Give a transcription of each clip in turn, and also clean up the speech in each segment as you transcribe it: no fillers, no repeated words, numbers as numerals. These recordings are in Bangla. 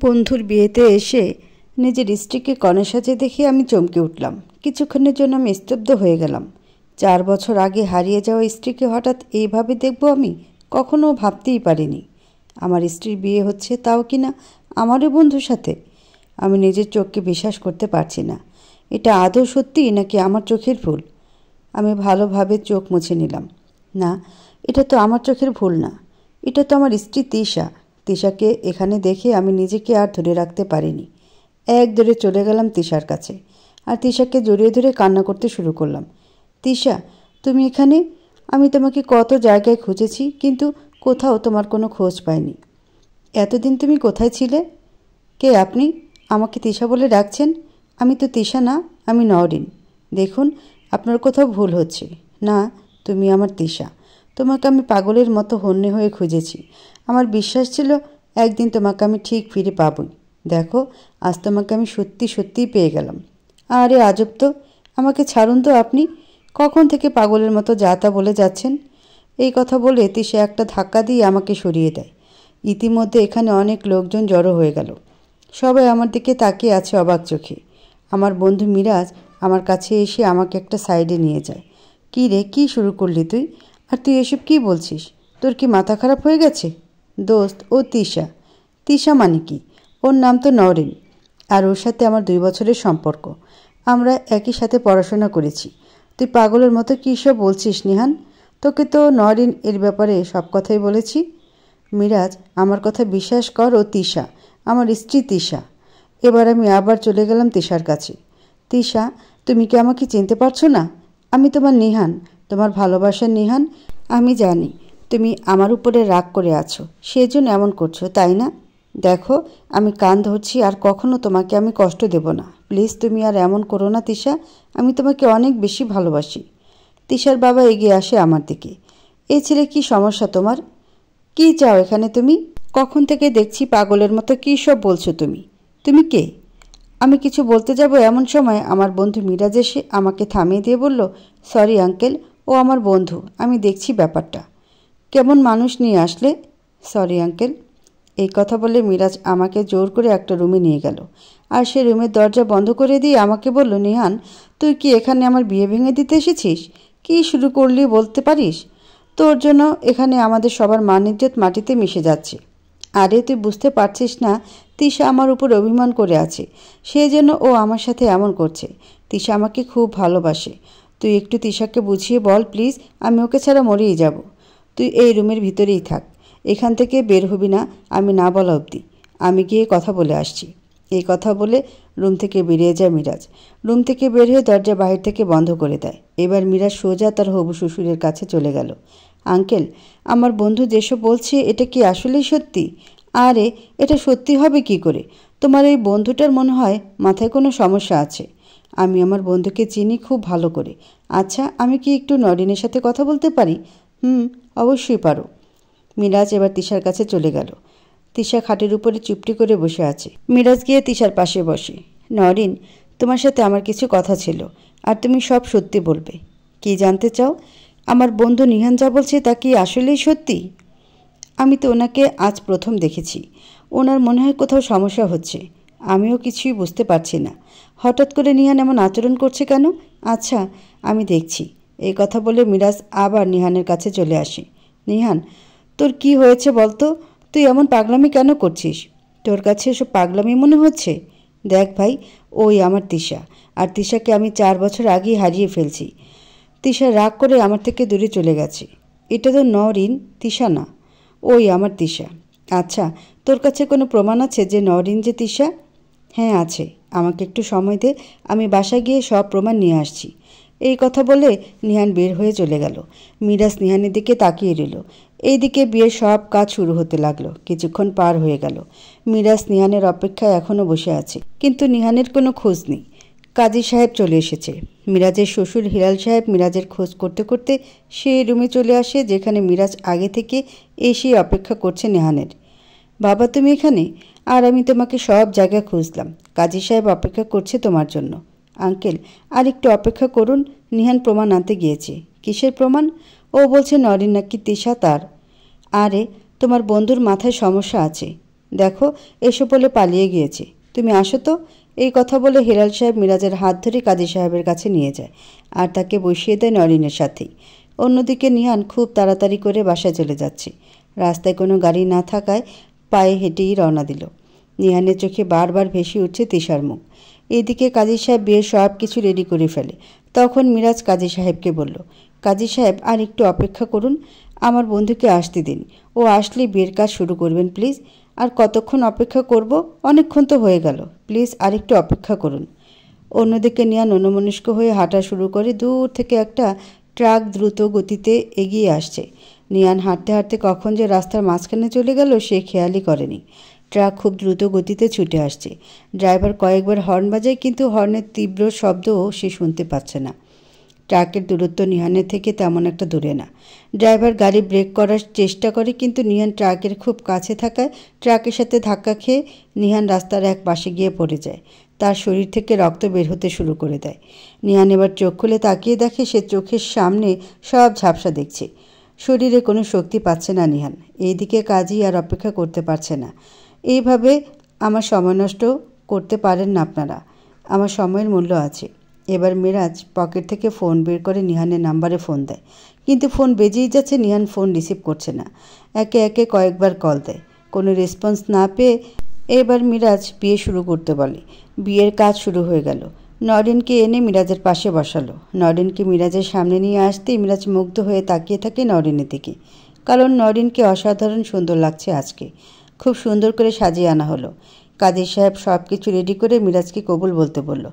বন্ধুর বিয়েতে এসে নিজের স্ত্রীকে কনে সাজে দেখে আমি চমকে উঠলাম। কিছুক্ষণের জন্য আমি স্তব্ধ হয়ে গেলাম। 4 বছর আগে হারিয়ে যাওয়া স্ত্রীকে হঠাৎ এইভাবে দেখব আমি কখনো ভাবতেই পারিনি। আমার স্ত্রীর বিয়ে হচ্ছে, তাও কিনা আমারই বন্ধুর সাথে। আমি নিজের চোখকে বিশ্বাস করতে পারছি না। এটা আদৌ সত্যি নাকি আমার চোখের ভুল? আমি ভালোভাবে চোখ মুছে নিলাম। না, এটা তো আমার চোখের ভুল না, এটা তো আমার স্ত্রী তিশা। তিশাকে এখানে দেখে আমি নিজেকে আর ধরে রাখতে পারিনি। এক দৌড়ে চলে গেলাম তিশার কাছে আর তিশাকে জড়িয়ে ধরে কান্না করতে শুরু করলাম। তিশা, তুমি এখানে? আমি তোমাকে কত জায়গায় খুঁজেছি, কিন্তু কোথাও তোমার কোনো খোঁজ পাইনি। এতদিন তুমি কোথায় ছিলে? কে আপনি? আমাকে তিশা বলে ডাকছেন? আমি তো তিশা না, আমি নওরিন। দেখুন, আপনার কোথাও ভুল হচ্ছে। না, তুমি আমার তিশা। তোমাকে আমি পাগলের মতো হন্যে হয়ে খুঁজেছি। আমার বিশ্বাস ছিল একদিন তোমাকে আমি ঠিক ফিরে পাবই। দেখো, আজ তোমাকে আমি সত্যি সত্যিই পেয়ে গেলাম। আরে আজব তো! আমাকে ছাড়ুন তো আপনি। কখন থেকে পাগলের মতো যা তা বলে যাচ্ছেন? এই কথা বলে তিশা একটা ধাক্কা দিয়ে আমাকে সরিয়ে দেয়। ইতিমধ্যে এখানে অনেক লোকজন জড়ো হয়ে গেল। সবাই আমার দিকে তাকিয়ে আছে অবাক চোখে। আমার বন্ধু মিরাজ আমার কাছে এসে আমাকে একটা সাইডে নিয়ে যায়। কী রে, কী শুরু করলি তুই? আর তুই এসব কী বলছিস? তোর কি মাথা খারাপ হয়ে গেছে? দোস্ত, ও তিশা। তিশা মানে কি? ওর নাম তো নওরিন, আর ওর সাথে আমার 2 বছরের সম্পর্ক। আমরা একই সাথে পড়াশোনা করেছি। তুই পাগলের মতো কী সব বলছিস নিহান? তোকে তো নওরিন এর ব্যাপারে সব কথাই বলেছি। মিরাজ, আমার কথা বিশ্বাস কর, ও তিশা, আমার স্ত্রী তিশা। এবার আমি আবার চলে গেলাম তিশার কাছে। তিশা, তুমি কি আমাকে চিনতে পারছো না? আমি তোমার নিহান, তোমার ভালোবাসার নিহান। আমি জানি তুমি আমার উপরে রাগ করে আছো, সেজন্য এমন করছো, তাই না? দেখো, আমি কান ধরছি, আর কখনো তোমাকে আমি কষ্ট দেব না। প্লিজ তুমি আর এমন করো না তিশা, আমি তোমাকে অনেক বেশি ভালোবাসি। তিশার বাবা এগিয়ে আসে আমার দিকে। এই ছেলে, কি সমস্যা তোমার? কি চাও এখানে তুমি? কখন থেকে দেখছি পাগলের মতো কী সব বলছো তুমি? তুমি কে? আমি কিছু বলতে যাব এমন সময় আমার বন্ধু মিরাজ এসে আমাকে থামিয়ে দিয়ে বলল, সরি আঙ্কেল, ও আমার বন্ধু, আমি দেখছি ব্যাপারটা। কেমন মানুষ নিয়ে আসলে? Sorry uncle. এই কথা বলে মিরাজ আমাকে জোর করে একটা রুমে নিয়ে গেল, আর সে রুমের দরজা বন্ধ করে দিয়ে আমাকে বলল, নিহান, তুই কি এখানে আমার বিয়ে ভেঙে দিতে এসেছিস? কি শুরু করলি বলতে পারিস? তোর জন্য এখানে আমাদের সবার মান ইজ্জত মাটিতে মিশে যাচ্ছে। আরে তুই বুঝতে পারছিস না, তিশা আমার উপর অভিমান করে আছে, সেই জন্য ও আমার সাথে এমন করছে। তিশা আমাকে খুব ভালোবাসে। তুই একটু তিশাকে বুঝিয়ে বল প্লিজ, আমি ওকে ছাড়া মরেই যাব। তুই এই রুমের ভিতরেই থাক, এখান থেকে বের হবি না আমি না বলা অবধি। আমি গিয়ে কথা বলে আসছি। এই কথা বলে রুম থেকে বেরিয়ে যায় মিরাজ। রুম থেকে বের হয়ে দরজা বাহির থেকে বন্ধ করে দেয়। এবার মিরাজ সোজা তার হবু শ্বশুরের কাছে চলে গেল। আঙ্কেল, আমার বন্ধু যেসব বলছে এটা কি আসলেই সত্যি? আরে, এটা সত্যি হবে কি করে? তোমার এই বন্ধুটার মনে হয় মাথায় কোনো সমস্যা আছে। আমি আমার বন্ধুকে চিনি খুব ভালো করে। আচ্ছা, আমি কি একটু নরিনের সাথে কথা বলতে পারি? অবশ্যই পারো। মিরাজ এবার তিশার কাছে চলে গেল। তিশা খাটের উপরে চুপটি করে বসে আছে। মিরাজ গিয়ে তিশার পাশে বসে। নরিন, তোমার সাথে আমার কিছু কথা ছিল, আর তুমি সব সত্যি বলবে। কি জানতে চাও? আমার বন্ধু নিহান যা বলছে তা কি আসলেই সত্যি? আমি তো ওনাকে আজ প্রথম দেখেছি। ওনার মনে হয় কোথাও সমস্যা হচ্ছে। আমিও কিছুই বুঝতে পারছি না। হঠাৎ করে নিহান এমন আচরণ করছে কেন? আচ্ছা, আমি দেখছি। এই কথা বলে মিরাজ আবার নিহানের কাছে চলে আসে। নিহান, তোর কি হয়েছে বলতো? তুই এমন পাগলামি কেন করছিস? তোর কাছে এসব পাগলামি মনে হচ্ছে? দেখ ভাই, ওই আমার তিশা, আর তিশাকে আমি 4 বছর আগেই হারিয়ে ফেলছি। তিশা রাগ করে আমার থেকে দূরে চলে গেছে। এটা তো নরিন, তিশা না। ওই আমার তিশা। আচ্ছা, তোর কাছে কোনো প্রমাণ আছে যে নরিন যে তিশা? হ্যাঁ আছে, আমাকে একটু সময় দে, আমি বাসায় গিয়ে সব প্রমাণ নিয়ে আসছি। এই কথা বলে নিহান বের হয়ে চলে গেল। মিরাজ নিহানের দিকে তাকিয়ে রইল। এইদিকে বিয়ের সব কাজ শুরু হতে লাগলো। কিছুক্ষণ পার হয়ে গেল। মিরাজ নিহানের অপেক্ষায় এখনও বসে আছে, কিন্তু নিহানের কোনো খোঁজ নেই। কাজী সাহেব চলে এসেছে। মিরাজের শ্বশুর হিলাল সাহেব মিরাজের খোঁজ করতে করতে সেই রুমে চলে আসে যেখানে মিরাজ আগে থেকে এসে অপেক্ষা করছে নিহানের। বাবা, তুমি এখানে? আর আমি তোমাকে সব জায়গায় খুঁজলাম। কাজী সাহেব অপেক্ষা করছে তোমার জন্য। আঙ্কেল, আর একটু অপেক্ষা করুন, নিহান প্রমাণ আনতে গিয়েছে। কিসের প্রমাণ? ও বলছে নরিন নাকি তিশা তার। আরে, তোমার বন্ধুর মাথায় সমস্যা আছে। দেখো এসব বলে পালিয়ে গিয়েছে, তুমি আসো তো। এই কথা বলে হেলাল সাহেব মিরাজের হাত ধরে কাজী সাহেবের কাছে নিয়ে যায় আর তাকে বসিয়ে দেয় নরিনের সাথেই। অন্যদিকে নিহান খুব তাড়াতাড়ি করে বাসায় চলে যাচ্ছে। রাস্তায় কোনো গাড়ি না থাকায় পায়ে হেঁটেই রওনা দিল। নিহানের চোখে বারবার ভেসে উঠছে তিশার মুখ। এদিকে কাজী সাহেব বিয়ের সব কিছু রেডি করে ফেলে। তখন মিরাজ কাজী সাহেবকে বলল, কাজী সাহেব আর একটু অপেক্ষা করুন, আমার বন্ধুকে আসতে দিন, ও আসলে বিয়ের কাজ শুরু করবেন প্লিজ। আর কতক্ষণ অপেক্ষা করব? অনেকক্ষণ তো হয়ে গেল, প্লিজ আর একটু অপেক্ষা করুন। অন্যদিকে নিহান অন্যমনস্ক হয়ে হাঁটা শুরু করে। দূর থেকে একটা ট্রাক দ্রুত গতিতে এগিয়ে আসছে। নিহান হাঁটতে হাঁটতে কখন যে রাস্তার মাঝখানে চলে গেল সে খেয়ালই করেনি। ট্রাক খুব দ্রুত গতিতে ছুটে আসছে। ড্রাইভার কয়েকবার হর্ন বাজায়, কিন্তু হর্নের তীব্র শব্দও সে শুনতে পাচ্ছে না। ট্রাকের দূরত্ব নিহানের থেকে তেমন একটা দূরে না। ড্রাইভার গাড়ি ব্রেক করার চেষ্টা করে, কিন্তু নিহান ট্রাকের খুব কাছে থাকায় ট্রাকের সাথে ধাক্কা খেয়ে নিহান রাস্তার এক পাশে গিয়ে পড়ে যায়। তার শরীর থেকে রক্ত বের হতে শুরু করে দেয়। নিহান এবার চোখ খুলে তাকিয়ে দেখে সে চোখের সামনে সব ঝাপসা দেখছে। শরীরে কোনো শক্তি পাচ্ছে না নিহান। এইদিকে কাজই আর অপেক্ষা করতে পারছে না। এইভাবে আমার সময় নষ্ট করতে পারেন না আপনারা, আমার সময়ের মূল্য আছে। এবার মিরাজ পকেট থেকে ফোন বের করে নিহানের নাম্বারে ফোন দেয়, কিন্তু ফোন বেজেই যাচ্ছে। নিহান ফোন রিসিভ করছে না। একে একে কয়েকবার কল দেয়, কোনো রেসপন্স না পেয়ে এবার মিরাজ বিয়ে শুরু করতে বলে। বিয়ের কাজ শুরু হয়ে গেল। নরিনকে এনে মিরাজের পাশে বসালো। নরিনকে মিরাজের সামনে নিয়ে আসতেই মিরাজ মুগ্ধ হয়ে তাকিয়ে থাকে নরিনের দিকে, কারণ নরিনকে অসাধারণ সুন্দর লাগছে আজকে। খুব সুন্দর করে সাজিয়ে আনা হলো। কাজী সাহেব সব কিছু রেডি করে মিরাজকে কবুল বলতে বলল।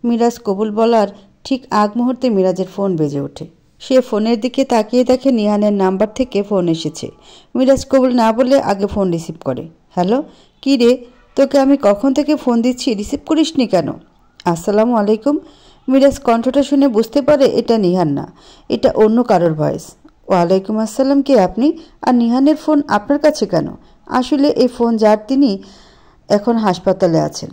মিরাজ কবুল বলার ঠিক আগ মুহূর্তে মিরাজের ফোন বেজে ওঠে। সে ফোনের দিকে তাকিয়ে দেখে নিহানের নাম্বার থেকে ফোন এসেছে। মিরাজ কবুল না বলে আগে ফোন রিসিভ করে। হ্যালো, কী রে, তোকে আমি কখন থেকে ফোন দিচ্ছি, রিসিভ করিসনি কেন? আসসালামু আলাইকুম। মিরাজ কণ্ঠটা শুনে বুঝতে পারে এটা নিহান না, এটা অন্য কারোর ভয়েস। ওয়ালাইকুম আসসালাম, কে আপনি? আর নিহানের ফোন আপনার কাছে কেন? আসলে এই ফোন যার, তিনি এখন হাসপাতালে আছেন।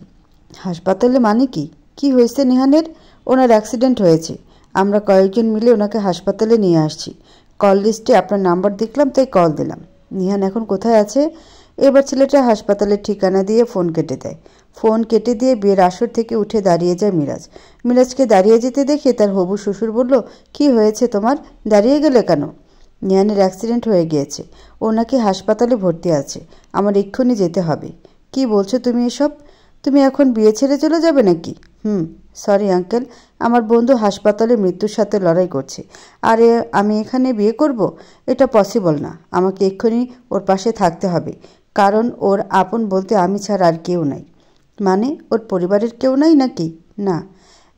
হাসপাতালে মানে কি? কি হয়েছে নিহানের? ওনার অ্যাক্সিডেন্ট হয়েছে। আমরা কয়েকজন মিলে ওনাকে হাসপাতালে নিয়ে আসছি। কল লিস্টে আপনার নাম্বার দেখলাম, তাই কল দিলাম। নিহান এখন কোথায় আছে? এবার ছেলেটা হাসপাতালের ঠিকানা দিয়ে ফোন কেটে দেয়। ফোন কেটে দিয়ে বিয়ের আসর থেকে উঠে দাঁড়িয়ে যায় মিরাজ। মিরাজকে দাঁড়িয়ে যেতে দেখে তার হবু শ্বশুর বলল, কি হয়েছে তোমার, দাঁড়িয়ে গেলে কেন? নিহানের অ্যাক্সিডেন্ট হয়ে গিয়েছে, ওনাকে হাসপাতালে ভর্তি আছে, আমার এক্ষুনি যেতে হবে। কি বলছো তুমি এসব? তুমি এখন বিয়ে ছেড়ে চলে যাবে নাকি? সরি আঙ্কেল, আমার বন্ধু হাসপাতালে মৃত্যুর সাথে লড়াই করছে, আর আমি এখানে বিয়ে করব? এটা পসিবল না। আমাকে এক্ষুনি ওর পাশে থাকতে হবে, কারণ ওর আপন বলতে আমি ছাড়া আর কেউ নাই। মানে ওর পরিবারের কেউ নাই নাকি? না,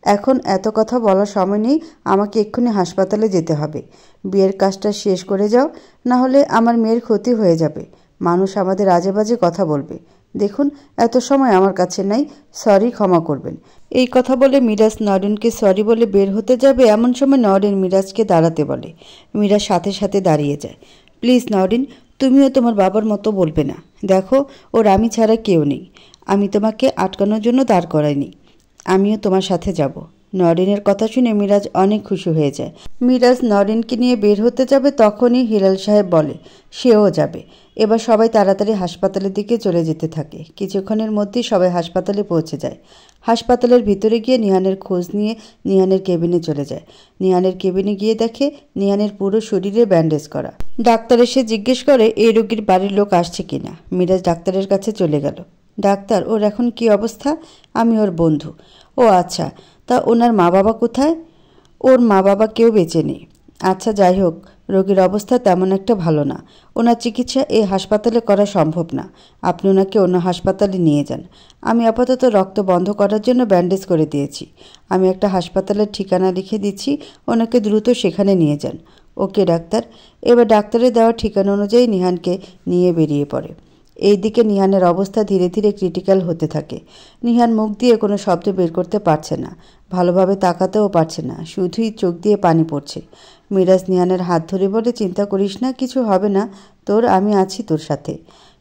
এখন এত কথা বলার সময় নেই, আমাকে এক্ষুনি হাসপাতালে যেতে হবে। বিয়ের কাজটা শেষ করে যাও, না হলে আমার মেয়ের ক্ষতি হয়ে যাবে। মানুষ আমাদের আজে বাজে কথা বলবে। দেখুন, এত সময় আমার কাছে নাই, সরি, ক্ষমা করবেন। এই কথা বলে মিরাজ নরিনকে সরি বলে বের হতে যাবে, এমন সময় নরিন মিরাজকে দাঁড়াতে বলে। মিরাজ সাথে সাথে দাঁড়িয়ে যায়। প্লিজ নরিন, তুমিও তোমার বাবার মতো বলবে না। দেখো, ওর আমি ছাড়া কেউ নেই। আমি তোমাকে আটকানোর জন্য দাঁড় করাইনি, আমিও তোমার সাথে যাব। নরিনের কথা শুনে মিরাজ অনেক খুশি হয়ে যায়। মিরাজ নরিনকে নিয়ে বের হতে যাবে, তখনই হিলাল সাহেব বলে সেও যাবে। এবার সবাই তাড়াতাড়ি হাসপাতালের দিকে চলে যেতে থাকে। কিছুক্ষণের মধ্যেই সবাই হাসপাতালে পৌঁছে যায়। হাসপাতালের ভিতরে গিয়ে নিহানের খোঁজ নিয়ে নিহানের কেবিনে চলে যায়। নিহানের কেবিনে গিয়ে দেখে নিহানের পুরো শরীরে ব্যান্ডেজ করা। ডাক্তার এসে জিজ্ঞেস করে এই রোগীর বাড়ির লোক আসছে কিনা। মিরাজ ডাক্তারের কাছে চলে গেল। ডাক্তার, ওর এখন কি অবস্থা? আমি ওর বন্ধু। ও আচ্ছা, তা ওনার মা বাবা কোথায়? ওর মা বাবা কেউ বেঁচে নেই। আচ্ছা, যাই হোক, রোগীর অবস্থা তেমন একটা ভালো না। ওনার চিকিৎসা এই হাসপাতালে করা সম্ভব না। আপনি ওনাকে অন্য হাসপাতালে নিয়ে যান। আমি আপাতত রক্ত বন্ধ করার জন্য ব্যান্ডেজ করে দিয়েছি। আমি একটা হাসপাতালের ঠিকানা লিখে দিচ্ছি, ওনাকে দ্রুত সেখানে নিয়ে যান। ওকে ডাক্তার। এবার ডাক্তারের দেওয়া ঠিকানা অনুযায়ী নিহানকে নিয়ে বেরিয়ে পড়ে। এইদিকে নিহানের অবস্থা ধীরে ধীরে ক্রিটিক্যাল হতে থাকে। নিহান মুখ দিয়ে কোনো শব্দ বের করতে পারছে না, ভালোভাবে তাকাতেও পারছে না, শুধুই চোখ দিয়ে পানি পড়ছে। মিরাজ নিহানের হাত ধরে বলে, চিন্তা করিস না, কিছু হবে না তোর, আমি আছি তোর সাথে।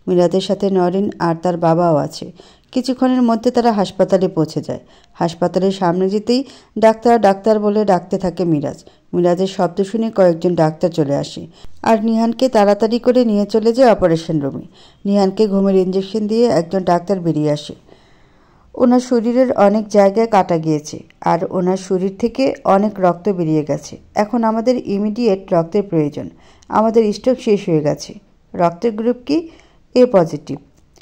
মিরাজের সাথে নরিন আর তার বাবাও আছে। কিছুক্ষণের মধ্যে তারা হাসপাতালে পৌঁছে যায়। হাসপাতালের সামনে যেতেই ডাক্তার ডাক্তার বলে ডাকতে থাকে মিরাজ। মিরাজের শব্দ শুনে কয়েকজন ডাক্তার চলে আসে আর নিহানকে তাড়াতাড়ি করে নিয়ে চলে যায় অপারেশন রুমে। নিহানকে ঘুমের ইঞ্জেকশন দিয়ে একজন ডাক্তার বেরিয়ে আসে। ওনার শরীরের অনেক জায়গায় কাটা গিয়েছে আর ওনার শরীর থেকে অনেক রক্ত বেরিয়ে গেছে। এখন আমাদের ইমিডিয়েট রক্তের প্রয়োজন। আমাদের স্টক শেষ হয়ে গেছে। রক্তের গ্রুপ কি? এ পজিটিভ।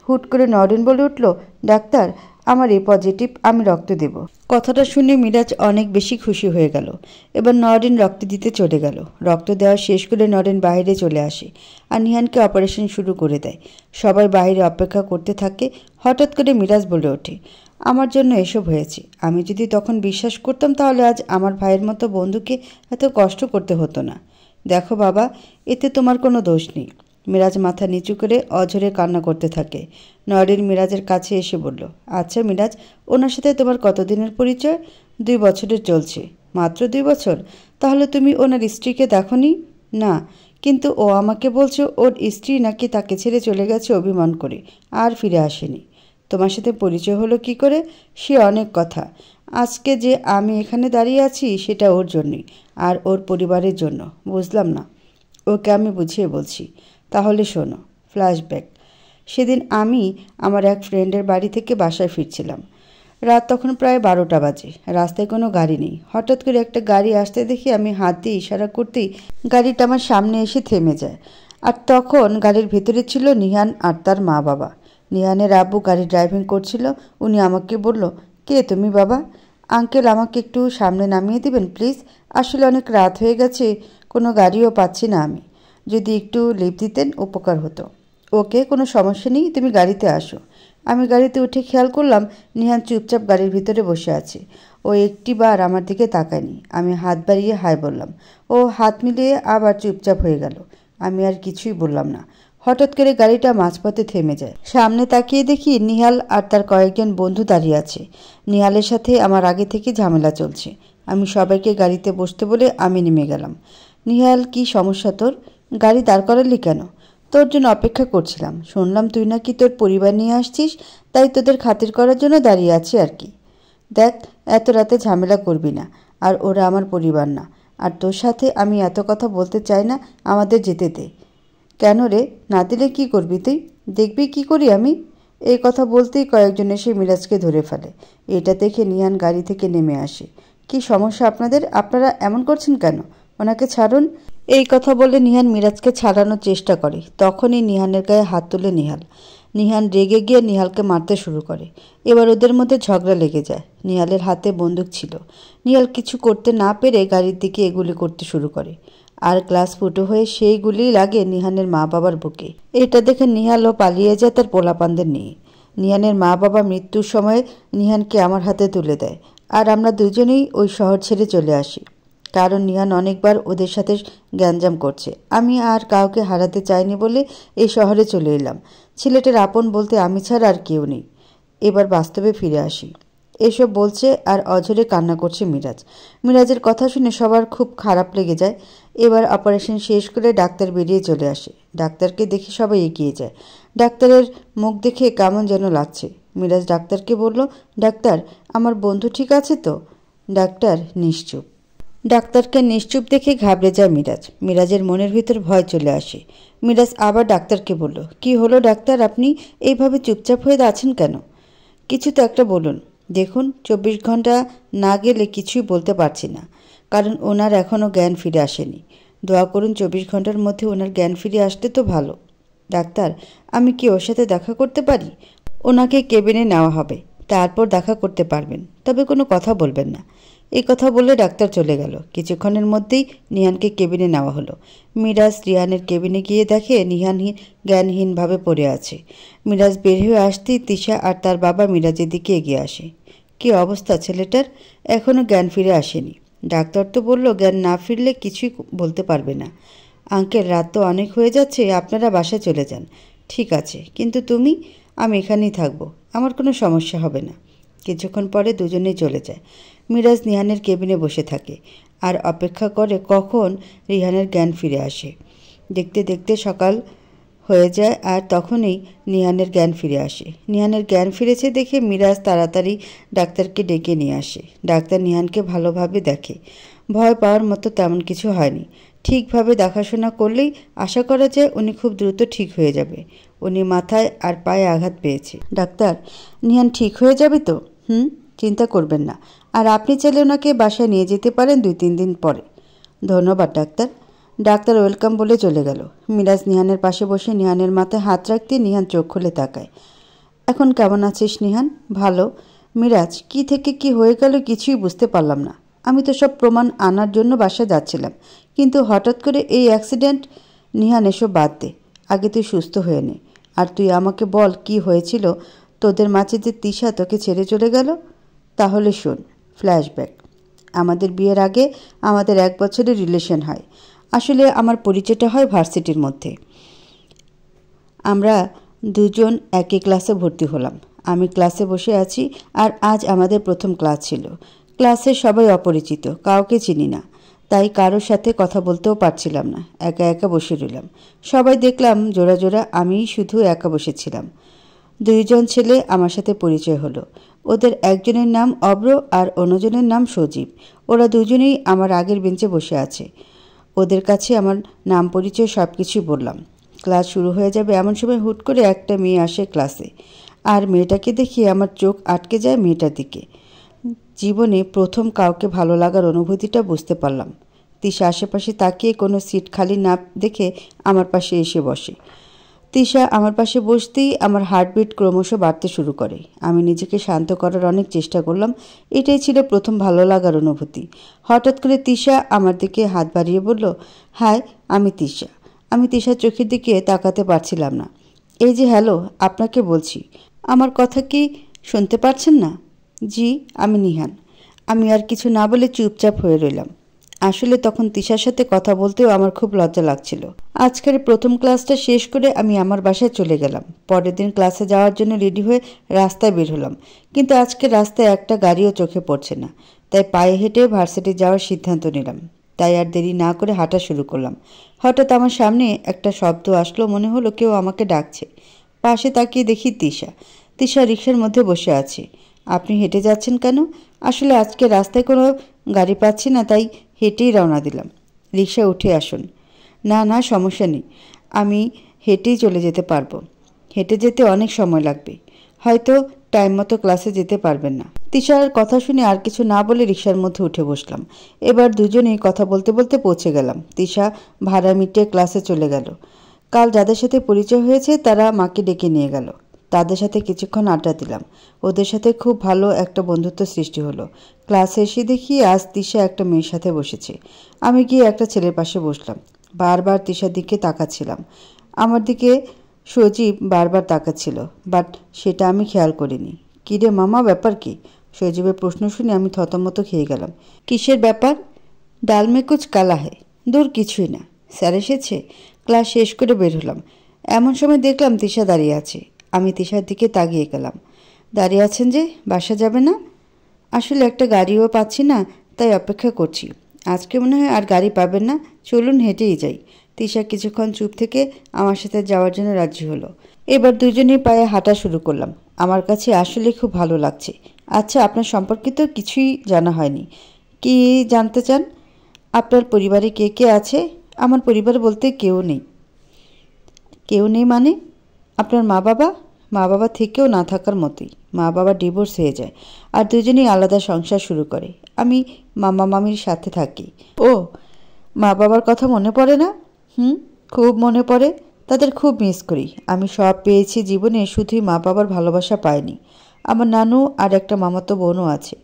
হুট করে নরেন বলে উঠল, ডাক্তার আমার এ পজিটিভ, আমি রক্ত দেব। কথাটা শুনে মিরাজ অনেক বেশি খুশি হয়ে গেল। এবার নরেন রক্ত দিতে চলে গেল। রক্ত দেওয়া শেষ করে নরেন বাইরে চলে আসে আর নিহানকে অপারেশন শুরু করে দেয়। সবাই বাইরে অপেক্ষা করতে থাকে। হঠাৎ করে মিরাজ বলে ওঠে, আমার জন্য এসব হয়েছে। আমি যদি তখন বিশ্বাস করতাম তাহলে আজ আমার ভাইয়ের মতো বন্ধুকে এত কষ্ট করতে হতো না। দেখো বাবা, এতে তোমার কোনো দোষ নেই। মিরাজ মাথা নিচু করে অঝরে কান্না করতে থাকে। নরেন মিরাজের কাছে এসে বলল, আচ্ছা মিরাজ, ওনার সাথে তোমার কতদিনের পরিচয়? 2 বছরের চলছে। মাত্র 2 বছর? তাহলে তুমি ওনার স্ত্রীকে দেখোনি? না, কিন্তু ও আমাকে বলছে ওর স্ত্রী নাকি তাকে ছেড়ে চলে গেছে অভিমান করে, আর ফিরে আসেনি। তোমার সাথে পরিচয় হলো কি করে? সে অনেক কথা। আজকে যে আমি এখানে দাঁড়িয়ে আছি সেটা ওর জন্যই আর ওর পরিবারের জন্য। বুঝলাম না। ওকে আমি বুঝিয়ে বলছি। তাহলে শোনো। ফ্ল্যাশব্যাক। সেদিন আমি আমার এক ফ্রেন্ডের বাড়ি থেকে বাসায় ফিরছিলাম। রাত তখন প্রায় 12টা বাজে। রাস্তায় কোনো গাড়ি নেই। হঠাৎ করে একটা গাড়ি আসতে দেখি আমি হাত দিয়ে ইশারা করতেই গাড়িটা আমার সামনে এসে থেমে যায়। আর তখন গাড়ির ভেতরে ছিল নিহান আর তার মা বাবা। নিহানের আব্বু গাড়ি ড্রাইভিং করছিল। উনি আমাকে বলল, কে তুমি বাবা? আঙ্কেল, আমাকে একটু সামনে নামিয়ে দিবেন প্লিজ? আসলে অনেক রাত হয়ে গেছে, কোনো গাড়িও পাচ্ছি না আমি। যদি একটু লিফট দিতেন উপকার হতো। ওকে, কোনো সমস্যা নেই, তুমি গাড়িতে আসো। আমি গাড়িতে উঠে খেয়াল করলাম নিহান চুপচাপ গাড়ির ভিতরে বসে আছে। ও একটিবার আমার দিকে তাকায়নি। আমি হাত বাড়িয়ে হাই বললাম। ও হাত মিলিয়ে আবার চুপচাপ হয়ে গেল। আমি আর কিছুই বললাম না। হঠাৎ করে গাড়িটা মাঝপথে থেমে যায়। সামনে তাকিয়ে দেখি নিহাল আর তার কয়েকজন বন্ধু দাঁড়িয়ে আছে। নিহালের সাথে আমার আগে থেকে ঝামেলা চলছে। আমি সবাইকে গাড়িতে বসতে বলে আমি নেমে গেলাম। নিহাল, কি সমস্যা তোর? গাড়ি দাঁড় করালি কেন? তোর জন্য অপেক্ষা করছিলাম। শুনলাম তুই নাকি তোর পরিবার নিয়ে আসছিস, তাই তোদের খাতির করার জন্য দাঁড়িয়ে আছি আর কি। দেখ, এত রাতে ঝামেলা করবি না। আর ওরা আমার পরিবার না। আর তোর সাথে আমি এত কথা বলতে চাই না। আমাদের যেতে দে। কেন রে? না দিলে কি করবি তুই? দেখবি কি করি আমি। এই কথা বলতেই কয়েকজন এসে মিরাজকে ধরে ফেলে। এটা দেখে নিহান গাড়ি থেকে নেমে আসে। কি সমস্যা আপনাদের? আপনারা এমন করছেন কেন? ওনাকে ছাড়ুন। এই কথা বলে নিহান মিরাজকে ছাড়ানোর চেষ্টা করে। তখনই নিহানের গায়ে হাত তুলে নিহাল। নিহান রেগে গিয়ে নিহালকে মারতে শুরু করে। এবার ওদের মধ্যে ঝগড়া লেগে যায়। নিহালের হাতে বন্দুক ছিল। নিহাল কিছু করতে না পেরে গাড়ির দিকে এগুলি করতে শুরু করে। আর গ্লাস ফুটো হয়ে সেই গুলি লাগে নিহানের মা বাবার বুকে। এটা দেখে নিহালও পালিয়ে যায় তার পোলাপানদের নিয়ে। নিহানের মা বাবা মৃত্যুর সময় নিহানকে আমার হাতে তুলে দেয়। আর আমরা দুজনেই ওই শহর ছেড়ে চলে আসি। কারণ নিহান অনেকবার ওদের সাথে গ্যাঞ্জাম করছে। আমি আর কাউকে হারাতে চাইনি বলে এই শহরে চলে এলাম। ছেলেটার আপন বলতে আমি ছাড়া আর কেউ নেই। এবার বাস্তবে ফিরে আসি। এসব বলছে আর অঝরে কান্না করছে মিরাজ। মিরাজের কথা শুনে সবার খুব খারাপ লেগে যায়। এবার অপারেশন শেষ করে ডাক্তার বেরিয়ে চলে আসে। ডাক্তারকে দেখে সবাই এগিয়ে যায়। ডাক্তারের মুখ দেখে কেমন যেন লাগছে। মিরাজ ডাক্তারকে বলল, ডাক্তার, আমার বন্ধু ঠিক আছে তো? ডাক্তার নিশ্চুপ। ডাক্তারকে নিশ্চুপ দেখে ঘাবড়ে যায় মিরাজ। মিরাজের মনের ভিতর ভয় চলে আসে। মিরাজ আবার ডাক্তারকে বলল, কি হলো ডাক্তার, আপনি এইভাবে চুপচাপ হয়ে আছেন কেন? কিছু তো একটা বলুন। দেখুন, 24 ঘন্টা না গেলে কিছুই বলতে পারছি না। কারণ ওনার এখনও জ্ঞান ফিরে আসেনি। দোয়া করুন 24 ঘন্টার মধ্যে ওনার জ্ঞান ফিরে আসলে তো ভালো। ডাক্তার, আমি কি ওর সাথে দেখা করতে পারি? ওনাকে কেবিনে নেওয়া হবে, তারপর দেখা করতে পারবেন, তবে কোনো কথা বলবেন না। এই কথা বলে ডাক্তার চলে গেল। কিছুক্ষণের মধ্যেই নিহানকে কেবিনে নেওয়া হলো। মিরাজ রিহানের কেবিনে গিয়ে দেখে নিহান জ্ঞানহীনভাবে পড়ে আছে। মিরাজ বের হয়ে আসতেই তিশা আর তার বাবা মিরাজের দিকে এগিয়ে আসে। কি অবস্থা ছেলেটার? এখনও জ্ঞান ফিরে আসেনি। ডাক্তার তো বলল জ্ঞান না ফিরলে কিছুই বলতে পারবে না। আঙ্কেল, রাত তো অনেক হয়ে যাচ্ছে, আপনারা বাসায় চলে যান। ঠিক আছে, কিন্তু তুমি? আমি এখানেই থাকবো, আমার কোনো সমস্যা হবে না। কিছুক্ষণ পরে দুজনেই চলে যায়। মিরাজ নিহানের কেবিনে বসে থাকে আর অপেক্ষা করে কখন রিহানের জ্ঞান ফিরে আসে। দেখতে দেখতে সকাল হয়ে যায় আর তখনই নিহানের জ্ঞান ফিরে আসে। নিহানের জ্ঞান ফিরেছে দেখে মিরাজ তাড়াতাড়ি ডাক্তারকে ডেকে নিয়ে আসে। ডাক্তার নিহানকে ভালোভাবে দেখে। ভয় পাওয়ার মতো তেমন কিছু হয়নি। ঠিকভাবে দেখাশোনা করলেই আশা করা যায় উনি খুব দ্রুত ঠিক হয়ে যাবে। উনি মাথায় আর পায়ে আঘাত পেয়েছে। ডাক্তার, নিহান ঠিক হয়ে যাবে তো? চিন্তা করবেন না। আর আপনি চাইলে ওনাকে বাসায় নিয়ে যেতে পারেন 2-3 দিন পরে। ধন্যবাদ ডাক্তার। ডাক্তার ওয়েলকাম বলে চলে গেল। মিরাজ নিহানের পাশে বসে নিহানের মাথায় হাত রাখতে নিহান চোখ খুলে তাকায়। এখন কেমন আছিস নিহান? ভালো। মিরাজ, কি থেকে কি হয়ে গেল কিছুই বুঝতে পারলাম না। আমি তো সব প্রমাণ আনার জন্য বাসায় যাচ্ছিলাম, কিন্তু হঠাৎ করে এই অ্যাক্সিডেন্ট। নিহান, এসব বাদ দে, আগে তুই সুস্থ হয়ে নে। আর তুই আমাকে বল কি হয়েছিল তোদের মাঝে যে তিশা তোকে ছেড়ে চলে গেল। তাহলে শোন, ফ্ল্যাশব্যাক। আমাদের বিয়ের আগে আমাদের 1 বছরের রিলেশন হয়। আসলে আমার পরিচয়টা হয় ভার্সিটির মধ্যে। আমরা দুজন একই ক্লাসে ভর্তি হলাম। আমি ক্লাসে বসে আছি, আর আজ আমাদের প্রথম ক্লাস ছিল। ক্লাসে সবাই অপরিচিত, কাউকে চিনি না, তাই কারোর সাথে কথা বলতেও পারছিলাম না। একা একা বসে রইলাম। সবাই দেখলাম জোড়া জোড়া, আমিই শুধু একা বসেছিলাম। 2 জন ছেলে আমার সাথে পরিচয় হলো। ওদের একজনের নাম অব্র আর অন্যজনের নাম সজীব। ওরা দুজনেই আমার আগের বেঞ্চে বসে আছে। ওদের কাছে আমার নাম পরিচয় সব কিছুই বললাম। ক্লাস শুরু হয়ে যাবে এমন সময় হুট করে একটা মেয়ে আসে ক্লাসে, আর মেয়েটাকে দেখিয়ে আমার চোখ আটকে যায় মেয়েটার দিকে। জীবনে প্রথম কাউকে ভালো লাগার অনুভূতিটা বুঝতে পারলাম। তিশা আশেপাশে তাকিয়ে কোনো সিট খালি না দেখে আমার পাশে এসে বসে। তিশা আমার পাশে বসতেই আমার হার্টবিট ক্রমশ বাড়তে শুরু করে। আমি নিজেকে শান্ত করার অনেক চেষ্টা করলাম। এটাই ছিল প্রথম ভালো লাগার অনুভূতি। হঠাৎ করে তিশা আমার দিকে হাত বাড়িয়ে বলল, হাই, আমি তিশা। আমি তিশার চোখের দিকে তাকাতে পারছিলাম না। এই যে হ্যালো, আপনাকে বলছি। আমার কথা কি শুনতে পারছেন না? জি, আমি নিহান। আমি আর কিছু না বলে চুপচাপ হয়ে রইলাম। আসলে তখন তিশার সাথে কথা বলতেও আমার খুব লজ্জা লাগছিল। আজকের প্রথম ক্লাসটা শেষ করে আমি আমার বাসায় চলে গেলাম। পরের দিন ক্লাসে যাওয়ার জন্য রেডি হয়ে রাস্তায় বের হলাম, কিন্তু আজকে রাস্তায় একটা গাড়িও চোখে পড়ছে না। তাই পায়ে হেঁটে ভার্সিটি যাওয়ার সিদ্ধান্ত নিলাম। তাই আর দেরি না করে হাঁটা শুরু করলাম। হঠাৎ আমার সামনে একটা শব্দ আসলো, মনে হলো কেউ আমাকে ডাকছে। পাশে তাকিয়ে দেখি তিশা। তিশা রিকশার মধ্যে বসে আছে। আপনি হেঁটে যাচ্ছেন কেন? আসলে আজকে রাস্তায় কোনো গাড়ি পাচ্ছি না, তাই হেঁটেই রওনা দিলাম। রিকশায় উঠে আসুন। না না, সমস্যা নেই, আমি হেঁটেই চলে যেতে পারবো। হেঁটে যেতে অনেক সময় লাগবে, হয়তো টাইম মতো ক্লাসে যেতে পারবেন না। তিশার কথা শুনে আর কিছু না বলে রিকশার মধ্যে উঠে বসলাম। এবার দুজনেই কথা বলতে বলতে পৌঁছে গেলাম। তিশা ভাড়া মিটিয়ে ক্লাসে চলে গেল। কাল যাদের সাথে পরিচয় হয়েছে তারা মাকে ডেকে নিয়ে গেল। তাদের সাথে কিছুক্ষণ আড্ডা দিলাম। ওদের সাথে খুব ভালো একটা বন্ধুত্ব সৃষ্টি হলো। ক্লাসে এসে দেখি আজ তিশা একটা মেয়ের সাথে বসেছে। আমি গিয়ে একটা ছেলের পাশে বসলাম। বারবার তিশার দিকে তাকাচ্ছিলাম। আমার দিকে সজীব বারবার তাকাচ্ছিল, বাট সেটা আমি খেয়াল করিনি। কিরে মামা, ব্যাপার কি? সজীবের প্রশ্ন শুনে আমি থতমত খেয়ে গেলাম। কিসের ব্যাপার? ডাল মে কুচ কালা হে। দূর, কিছুই না। স্যার এসেছে? ক্লাস শেষ করে বের হলাম। এমন সময় দেখলাম তিশা দাঁড়িয়ে আছে। আমি তিশার দিকে তাকিয়ে গেলাম। দাঁড়িয়ে আছেন যে, বাসা যাবে না? আসলে একটা গাড়িও পাচ্ছি না, তাই অপেক্ষা করছি। আজকে মনে হয় আর গাড়ি পাবেন না, চলুন হেঁটেই যাই। তিশা কিছুক্ষণ চুপ থেকে আমার সাথে যাওয়ার জন্য রাজি হলো। এবার দুজনেই পায়ে হাঁটা শুরু করলাম। আমার কাছে আসলে খুব ভালো লাগছে। আচ্ছা, আপনার সম্পর্কে তো কিছুই জানা হয়নি। কি জানতে চান? আপনার পরিবারে কে কে আছে? আমার পরিবার বলতে কেউ নেই। কেউ নেই মানে? আপনার মা বাবা? মা বাবা থেকেও না থাকার মতোই। মা বাবা ডিভোর্স হয়ে যায়, আর দুজনেই আলাদা সংসার শুরু করে। আমি মামা মামির সাথে থাকি। ও, মা বাবার কথা মনে পড়ে না? খুব মনে পড়ে। তাদের খুব মিস করি। আমি সব পেয়েছি জীবনে, শুধুই মা বাবার ভালোবাসা পাইনি। আমার নানু আর একটা মামাতো বোনও আছে,